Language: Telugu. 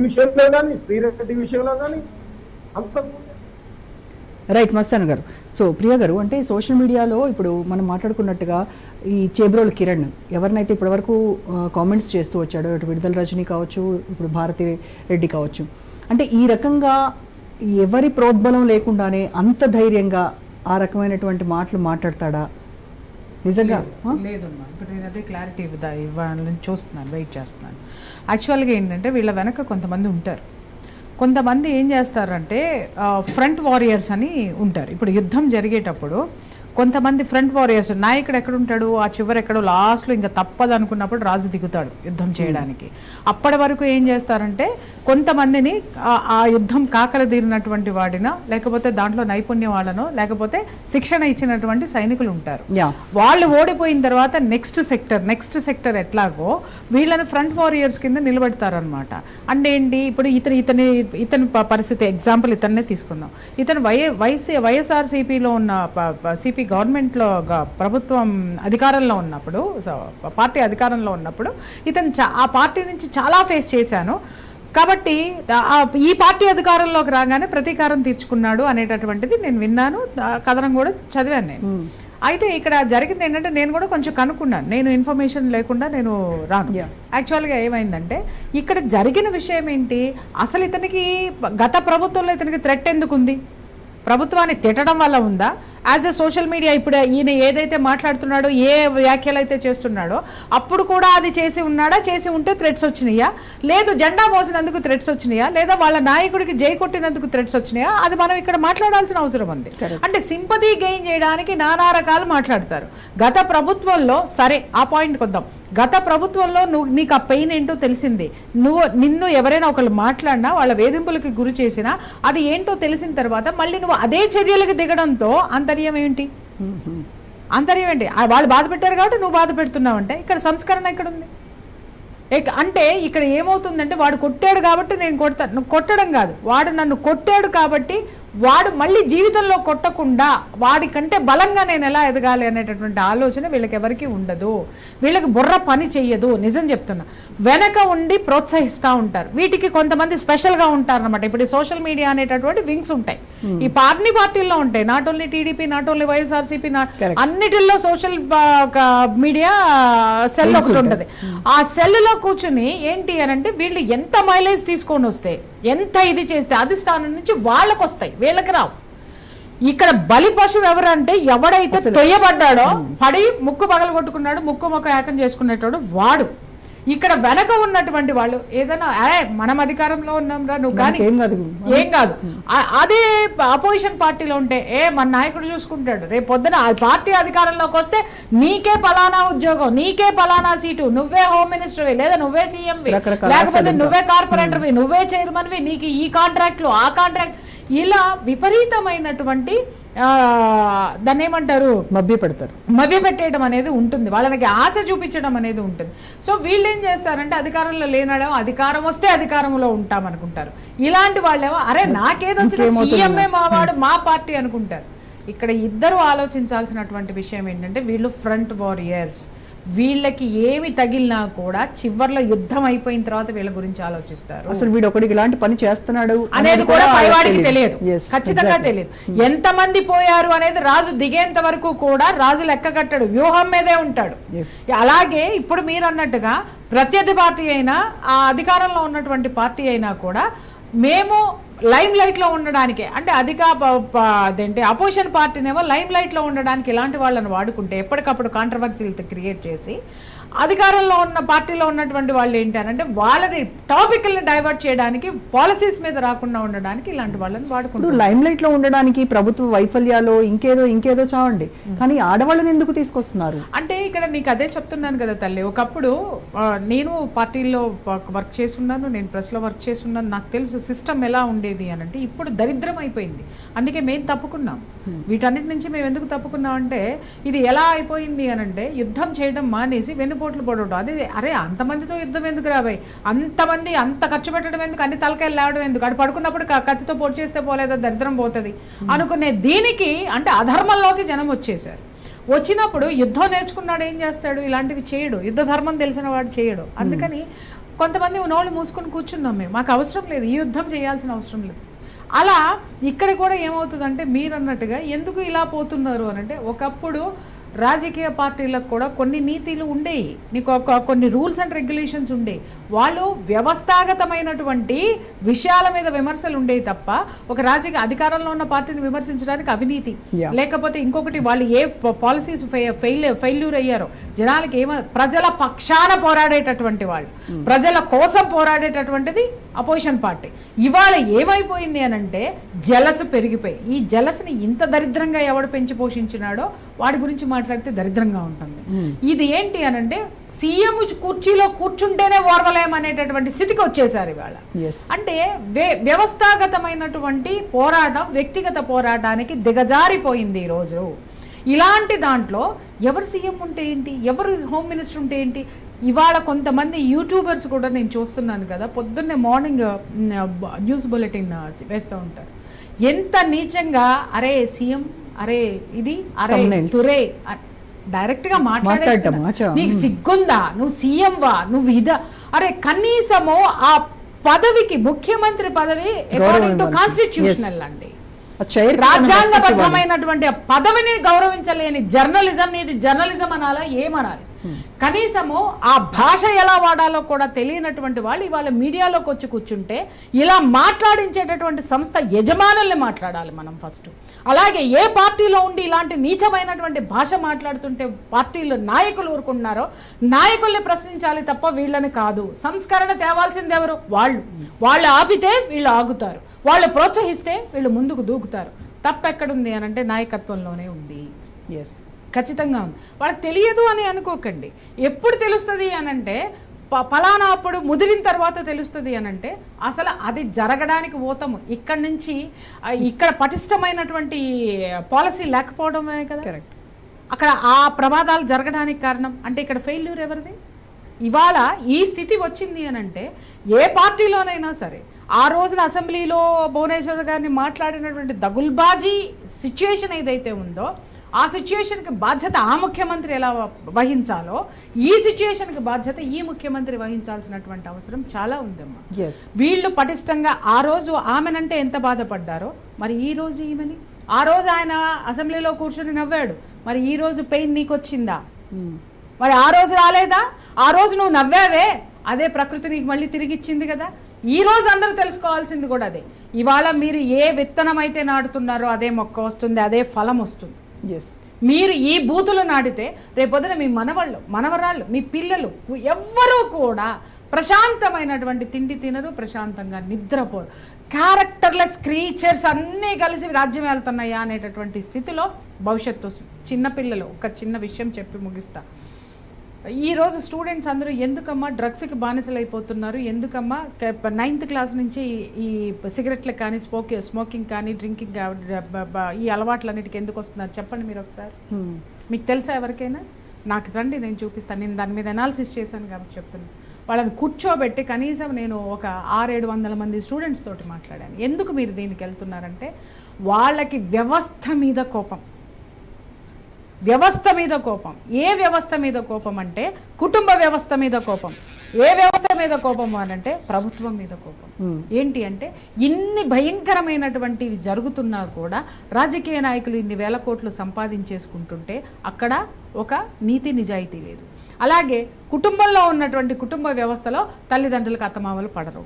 విషయంలో కానీ శ్రీరెడ్డి విషయంలో కానీ అంత రైట్ మస్తాన్ గారు. సో ప్రియా గారు, అంటే సోషల్ మీడియాలో ఇప్పుడు మనం మాట్లాడుకున్నట్టుగా ఈ చేబ్రోలు కిరణ్ ఎవరినైతే ఇప్పటివరకు కామెంట్స్ చేస్తూ వచ్చాడో, ఇటు విడుదల రజనీ కావచ్చు, ఇప్పుడు భారతి రెడ్డి కావచ్చు, అంటే ఈ రకంగా ఎవరి ప్రోద్బలం లేకుండానే అంత ధైర్యంగా ఆ రకమైనటువంటి మాటలు మాట్లాడతాడా నిజంగా? లేదమ్మా, ఇప్పుడు నేను అదే క్లారిటీ ఇవ్వాలని చూస్తున్నాను, వెయిట్ చేస్తున్నాను. యాక్చువల్గా ఏంటంటే వీళ్ళ వెనక కొంతమంది ఉంటారు. కొంతమంది ఏం చేస్తారంటే ఫ్రంట్ వారియర్స్ అని ఉంటారు. ఇప్పుడు యుద్ధం జరిగేటప్పుడు కొంతమంది ఫ్రంట్ వారియర్స్, నాయకుడు ఎక్కడ ఉంటాడు, ఆ చివరి ఎక్కడో లాస్ట్లో ఇంకా తప్పదు అనుకున్నప్పుడు రాజు దిగుతాడు యుద్ధం చేయడానికి. అప్పటి వరకు ఏం చేస్తారంటే కొంతమందిని ఆ యుద్ధం కాకలదీరినటువంటి వాడినో, లేకపోతే దాంట్లో నైపుణ్యం వాళ్ళనో, లేకపోతే శిక్షణ ఇచ్చినటువంటి సైనికులు ఉంటారు. వాళ్ళు ఓడిపోయిన తర్వాత నెక్స్ట్ సెక్టర్ ఎట్లాగో వీళ్ళని ఫ్రంట్ వారియర్స్ కింద నిలబెడతారనమాట. అంటే ఏంటి, ఇప్పుడు ఇతని పరిస్థితి ఎగ్జాంపుల్ ఇతన్నే తీసుకుందాం. ఇతను వైఎస్ఆర్సీపీలో ఉన్న సిపి గవర్నమెంట్లో ప్రభుత్వం అధికారంలో ఉన్నప్పుడు, పార్టీ అధికారంలో ఉన్నప్పుడు ఇతను ఆ పార్టీ నుంచి చాలా ఫేస్ చేశాను కాబట్టి ఈ పార్టీ అధికారంలోకి రాగానే ప్రతీకారం తీర్చుకున్నాడు అనేటటువంటిది నేను విన్నాను, కథనం కూడా చదివాను నేను. అయితే ఇక్కడ జరిగింది ఏంటంటే నేను కూడా కొంచెం కనుక్కున్నాను, నేను ఇన్ఫర్మేషన్ లేకుండా నేను రాను. యాక్చువల్గా ఏమైందంటే ఇక్కడ జరిగిన విషయం ఏంటి, అసలు ఇతనికి గత ప్రభుత్వంలో ఇతనికి థ్రెట్ ఎందుకు ఉంది, ప్రభుత్వాన్ని తిట్టడం వల్ల ఉందా, యాజ్ ఎ సోషల్ మీడియా ఇప్పుడు ఈయన ఏదైతే మాట్లాడుతున్నాడో, ఏ వ్యాఖ్యలు అయితే చేస్తున్నాడో అప్పుడు కూడా అది చేసి ఉన్నాడా, చేసి ఉంటే థ్రెట్స్ వచ్చినాయా, లేదు జెండా మోసినందుకు థ్రెట్స్ వచ్చినాయా, లేదా వాళ్ళ నాయకుడికి జై కొట్టినందుకు థ్రెట్స్ వచ్చినాయా, అది మనం ఇక్కడ మాట్లాడాల్సిన అవసరం ఉంది. అంటే సింపతి గెయిన్ చేయడానికి నానా రకాలు మాట్లాడతారు. గత ప్రభుత్వంలో, సరే ఆ పాయింట్కి వద్దాం, గత ప్రభుత్వంలో నీకు ఆ పెయిన్ ఏంటో తెలిసింది, నిన్ను ఎవరైనా ఒకళ్ళు మాట్లాడినా, వాళ్ళ వేధింపులకి గురి చేసినా అది ఏంటో తెలిసిన తర్వాత మళ్ళీ నువ్వు అదే చర్యలకు దిగడంతో అంతర్యం ఏంటి, వాళ్ళు బాధ పెట్టారు కాబట్టి నువ్వు బాధ పెడుతున్నావు అంటే ఇక్కడ సంస్కరణ ఎక్కడుంది? అంటే ఇక్కడ ఏమవుతుందంటే వాడు కొట్టాడు కాబట్టి నేను కొడతాను, కొట్టడం కాదు, వాడు నన్ను కొట్టాడు కాబట్టి వాడు మళ్ళీ జీవితంలో కొట్టకుండా వాడికంటే బలంగా నేను ఎలా ఎదగాలి అనేటటువంటి ఆలోచన వీళ్ళకి ఎవరికి ఉండదు, వీళ్ళకి బుర్ర పని చెయ్యదు. నిజం చెప్తున్నా, వెనక ఉండి ప్రోత్సహిస్తూ ఉంటారు. వీటికి కొంతమంది స్పెషల్గా ఉంటారు అనమాట. ఇప్పుడు సోషల్ మీడియా అనేటటువంటి వింగ్స్ ఉంటాయి, ఈ పార్టీల్లో ఉంటాయి, not only TDP, not only YSRCP, అన్నిటిల్లో సోషల్ మీడియా సెల్ ఒకటి ఉంటుంది. ఆ సెల్లో కూర్చుని ఏంటి అని అంటే వీళ్ళు ఎంత మైలేజ్ తీసుకొని వస్తే, ఎంత ఇది చేస్తే అధిష్టానం నుంచి వాళ్ళకు వస్తాయి, వీళ్ళకి రావు. ఇక్కడ బలి పశువు ఎవరంటే ఎవడైతే తొయ్యబడ్డాడో, పడి ముక్కు పగలు కొట్టుకున్నాడు, ముక్కు మొక్క ఏకం చేసుకునేటోడు వాడు. ఇక్కడ వెనక ఉన్నటువంటి వాళ్ళు ఏదైనా మనం అధికారంలో ఉన్నాం రా నువ్వు కానీ ఏం కాదు, అదే అపోజిషన్ పార్టీలో ఉంటే మన నాయకుడు చూసుకుంటాడు, రేపు పొద్దున ఆ పార్టీ అధికారంలోకి వస్తే నీకే పలానా ఉద్యోగం, నీకే పలానా సీటు, నువ్వే హోమ్ మినిస్టర్వి, లేదా నువ్వే సీఎంవి, లేకపోతే నువ్వే కార్పొరేటర్వి, నువ్వే చైర్మన్వి, నీకు ఈ కాంట్రాక్ట్లు ఆ కాంట్రాక్ట్, ఇలా విపరీతమైనటువంటి దాన్ని ఏమంటారు, మభ్యపెట్టేయడం అనేది ఉంటుంది, వాళ్ళకి ఆశ చూపించడం అనేది ఉంటుంది. సో వీళ్ళు ఏం చేస్తారంటే అధికారంలో లేనడం, అధికారం వస్తే అధికారంలో ఉంటామనుకుంటారు. ఇలాంటి వాళ్ళేమో అరే నాకేదో సీఎంఏ మావాడు మా పార్టీ అనుకుంటారు. ఇక్కడ ఇద్దరు ఆలోచించాల్సినటువంటి విషయం ఏంటంటే వీళ్ళు ఫ్రంట్ వారియర్స్, వీళ్ళకి ఏమి తగిలినా కూడా చివర్లో యుద్ధం అయిపోయిన తర్వాత వీళ్ళ గురించి ఆలోచిస్తారు. అసలు వీడు ఒకటికి ఇలాంటి పని చేస్తున్నాడు అనేది కూడా పైవాడికి తెలియదు, ఖచ్చితంగా తెలియదు. ఎంతమంది పోయారు అనేది రాజు దిగేంత వరకు కూడా రాజు లెక్క కట్టడు, వ్యూహం మీదే ఉంటాడు. అలాగే ఇప్పుడు మీరు అన్నట్టుగా ప్రత్యర్థి పార్టీ అయినా, ఆ అధికారంలో ఉన్నటువంటి పార్టీ అయినా కూడా మేము లైమ్ లైట్ లో ఉండడానికి, అంటే అదేంటి అపోజిషన్ పార్టీనేమో లైమ్ లైట్ లో ఉండడానికి ఇలాంటి వాళ్ళని వాడుకుంటే ఎప్పటికప్పుడు కాంట్రవర్సీలు క్రియేట్ చేసి, అధికారంలో ఉన్న పార్టీలో ఉన్నటువంటి వాళ్ళు ఏంటంటే వాళ్ళని టాపిక్ని డైవర్ట్ చేయడానికి, పాలసీస్ మీద రాకుండా ఉండడానికి ఇలాంటి వాళ్ళని వాడుకుంటారు. లైమ్ లైట్ లో ఉండడానికి ప్రభుత్వ వైఫల్యాలు ఇంకేదో చావండి, కానీ ఆడవాళ్ళని ఎందుకు తీసుకొస్తున్నారు అంటే ఇక్కడ నీకు అదే చెప్తున్నాను కదా తల్లి. ఒకప్పుడు నేను పార్టీలో వర్క్ చేస్తున్నాను, నేను ప్రెస్లో వర్క్ చేస్తున్నాను, నాకు తెలుసు సిస్టమ్ ఎలా ఉండేది అని. అంటే ఇప్పుడు దరిద్రం అయిపోయింది, అందుకే మేము తప్పుకున్నాం. వీటన్నిటి నుంచి మేము ఎందుకు తప్పుకున్నాం అంటే ఇది ఎలా అయిపోయింది అని అంటే యుద్ధం చేయడం మానేసి వెన్నుపోట్లు పడటం. అదే అరే అంతమందితో యుద్ధం ఎందుకు రాబాయి, అంతమంది అంత ఖర్చు పెట్టడం ఎందుకు, అన్ని తలకాయలు లేవడం ఎందుకు, అటు పడుకున్నప్పుడు కత్తితో పొడి చేస్తే పోలేదో దరిద్రం పోతుంది అనుకునే దీనికి అంటే అధర్మంలోకి జనం వచ్చేసారు. వచ్చినప్పుడు యుద్ధం నేర్చుకున్నాడు ఏం చేస్తాడు, ఇలాంటివి చేయడు, యుద్ధ ధర్మం తెలిసిన వాడు చేయడు. అందుకని కొంతమంది నోళ్ళు మూసుకొని కూర్చున్నాం మేము, మాకు అవసరం లేదు, ఈ యుద్ధం చేయాల్సిన అవసరం లేదు. అలా ఇక్కడ కూడా ఏమవుతుందంటే మీరు అన్నట్టుగా ఎందుకు ఇలా పోతున్నారు అని అంటే, ఒకప్పుడు రాజకీయ పార్టీలకు కూడా కొన్ని నీతిలు ఉండేవి, నీకు కొన్ని రూల్స్ అండ్ రెగ్యులేషన్స్ ఉండేవి. వాళ్ళు వ్యవస్థాగతమైనటువంటి విషయాల మీద విమర్శలు ఉండేవి తప్ప ఒక రాజకీయ అధికారంలో ఉన్న పార్టీని విమర్శించడానికి అవినీతి లేకపోతే ఇంకొకటి వాళ్ళు ఏ పాలసీస్ ఫెయిల్యూర్ అయ్యారో జనాలకి ప్రజల పక్షాన పోరాడేటటువంటి వాళ్ళు, ప్రజల కోసం పోరాడేటటువంటిది అపోజిషన్ పార్టీ. ఇవాళ ఏమైపోయింది అని అంటే జలసు పెరిగిపోయి, ఈ జలసుని ఇంత దరిద్రంగా ఎవడు పెంచి పోషించినాడో వాడి గురించి మాట్లాడితే దరిద్రంగా ఉంటుంది. ఇది ఏంటి అని అంటే సీఎం కుర్చీలో కూర్చుంటేనే ఓర్వలేం అనేటటువంటి స్థితికి వచ్చేసారు ఇవాళ. అంటే వ్యవస్థాగతమైనటువంటి పోరాటం వ్యక్తిగత పోరాటానికి దిగజారిపోయింది ఈరోజు. ఇలాంటి దాంట్లో ఎవరు సీఎం ఉంటే ఏంటి, ఎవరు హోమ్ మినిస్టర్ ఉంటే ఏంటి. ఇవాళ కొంతమంది యూట్యూబర్స్ కూడా నేను చూస్తున్నాను కదా, పొద్దున్నే మార్నింగ్ న్యూస్ బులెటిన్ వేస్తూ ఉంటారు. ఎంత నీచంగా అరే సీఎం, అరే ఇది, అరే తురే డైరెక్ట్ గా మాట్లాడటం. నీకు సిగ్గుందా, నువ్వు సీఎం వా, నువ్వు ఇదా, అరే కనీసము ఆ పదవికి ముఖ్యమంత్రి పదవి అకార్డింగ్ టు కాన్స్టిట్యూషనల్ అండి, రాజ్యాంగబద్ధమైనటువంటి పదవిని గౌరవించలేని జర్నలిజం, నీది జర్నలిజం అనాలా ఏమనాలి, కనీసము ఆ భాష ఎలా వాడాలో కూడా తెలియనటువంటి వాళ్ళు ఇవాళ మీడియాలోకి వచ్చి కూర్చుంటే ఇలా మాట్లాడించేటటువంటి సంస్థ యజమానుల్ని మాట్లాడాలి మనం ఫస్ట్. అలాగే ఏ పార్టీలో ఉండి ఇలాంటి నీచమైనటువంటి భాష మాట్లాడుతుంటే పార్టీలో నాయకులు ఊరుకుంటున్నారో నాయకుల్ని ప్రశ్నించాలి తప్ప వీళ్ళని కాదు. సంస్కరణ తేవాల్సింది ఎవరు? వాళ్ళు ఆపితే వీళ్ళు ఆగుతారు, వాళ్ళు ప్రోత్సహిస్తే వీళ్ళు ముందుకు దూకుతారు. తప్పెక్కడుంది అని అంటే నాయకత్వంలోనే ఉంది. ఖచ్చితంగా ఉంది. వాళ్ళకి తెలియదు అని అనుకోకండి. ఎప్పుడు తెలుస్తుంది అనంటే ఫలానా అప్పుడు ముదిరిన తర్వాత తెలుస్తుంది అనంటే అసలు అది జరగడానికి పోతాము. ఇక్కడ నుంచి ఇక్కడ పటిష్టమైనటువంటి పాలసీ లేకపోవడమే కదా కరెక్ట్. అక్కడ ఆ ప్రమాదాలు జరగడానికి కారణం అంటే ఇక్కడ ఫెయిల్యూర్ ఎవరిది? ఇవాళ ఈ స్థితి వచ్చింది అనంటే ఏ పార్టీలోనైనా సరే ఆ రోజున అసెంబ్లీలో భువనేశ్వర్ గారిని మాట్లాడినటువంటి దగుల్బాజీ సిచ్యుయేషన్ ఏదైతే ఉందో ఆ సిచ్యుయేషన్కి బాధ్యత ఆ ముఖ్యమంత్రి ఎలా వహించాలో ఈ సిచ్యుయేషన్కి బాధ్యత ఈ ముఖ్యమంత్రి వహించాల్సినటువంటి అవసరం చాలా ఉందమ్మా. వీళ్ళు పటిష్టంగా ఆ రోజు ఆమెనంటే ఎంత బాధపడ్డారో మరి ఈ రోజు ఈమెని, ఆ రోజు ఆయన అసెంబ్లీలో కూర్చొని నవ్వాడు, మరి ఈ రోజు పెయిన్ నీకు వచ్చిందా? మరి ఆ రోజు రాలేదా? ఆ రోజు నువ్వు నవ్వావే, అదే ప్రకృతి నీకు మళ్ళీ తిరిగి ఇచ్చింది కదా. ఈ రోజు అందరూ తెలుసుకోవాల్సింది కూడా అదే. ఇవాళ మీరు ఏ విత్తనం అయితే నాటుతున్నారో అదే మొక్క వస్తుంది, అదే ఫలం వస్తుంది. మీరు ఈ బూతులు నాటితే రేపొద్దున మీ మనవాళ్ళు, మనవరాళ్ళు, మీ పిల్లలు ఎవ్వరూ కూడా ప్రశాంతమైనటువంటి తిండి తినరు, ప్రశాంతంగా నిద్రపోరు. క్యారెక్టర్లెస్ క్రీచర్స్ అన్నీ కలిసి రాజ్యం వెళ్తున్నాయా అనేటటువంటి స్థితిలో భవిష్యత్తు. చిన్నపిల్లలు ఒక చిన్న విషయం చెప్పి ముగిస్తా. ఈరోజు స్టూడెంట్స్ అందరూ ఎందుకమ్మా డ్రగ్స్కి బానిసలు అయిపోతున్నారు, ఎందుకమ్మా 9th క్లాస్ నుంచి ఈ సిగరెట్లకు కానీ స్మోకింగ్ కానీ డ్రింకింగ్ ఈ అలవాట్లన్నిటికీ ఎందుకు వస్తున్నారు చెప్పండి మీరు ఒకసారి. మీకు తెలుసా ఎవరికైనా? నాకు రండి, నేను చూపిస్తాను. నేను దాని మీద అనాలిసిస్ చేశాను కాబట్టి చెప్తున్నాను. వాళ్ళని కూర్చోబెట్టి కనీసం నేను ఒక 600-700 మంది స్టూడెంట్స్ తోటి మాట్లాడాను. ఎందుకు మీరు దీనికి వెళ్తున్నారంటే వాళ్ళకి వ్యవస్థ మీద కోపం, వ్యవస్థ మీద కోపం. ఏ వ్యవస్థ మీద కోపం అంటే కుటుంబ వ్యవస్థ మీద కోపం. ఏ వ్యవస్థ మీద కోపం అనంటే ప్రభుత్వం మీద కోపం. ఏంటి అంటే ఇన్ని భయంకరమైనటువంటివి జరుగుతున్నా కూడా రాజకీయ నాయకులు ఇన్ని వేల కోట్లు సంపాదించేసుకుంటుంటే అక్కడ ఒక నీతి నిజాయితీ లేదు. అలాగే కుటుంబంలో ఉన్నటువంటి కుటుంబ వ్యవస్థలో తల్లిదండ్రులకు అత్తమామలు పడరు.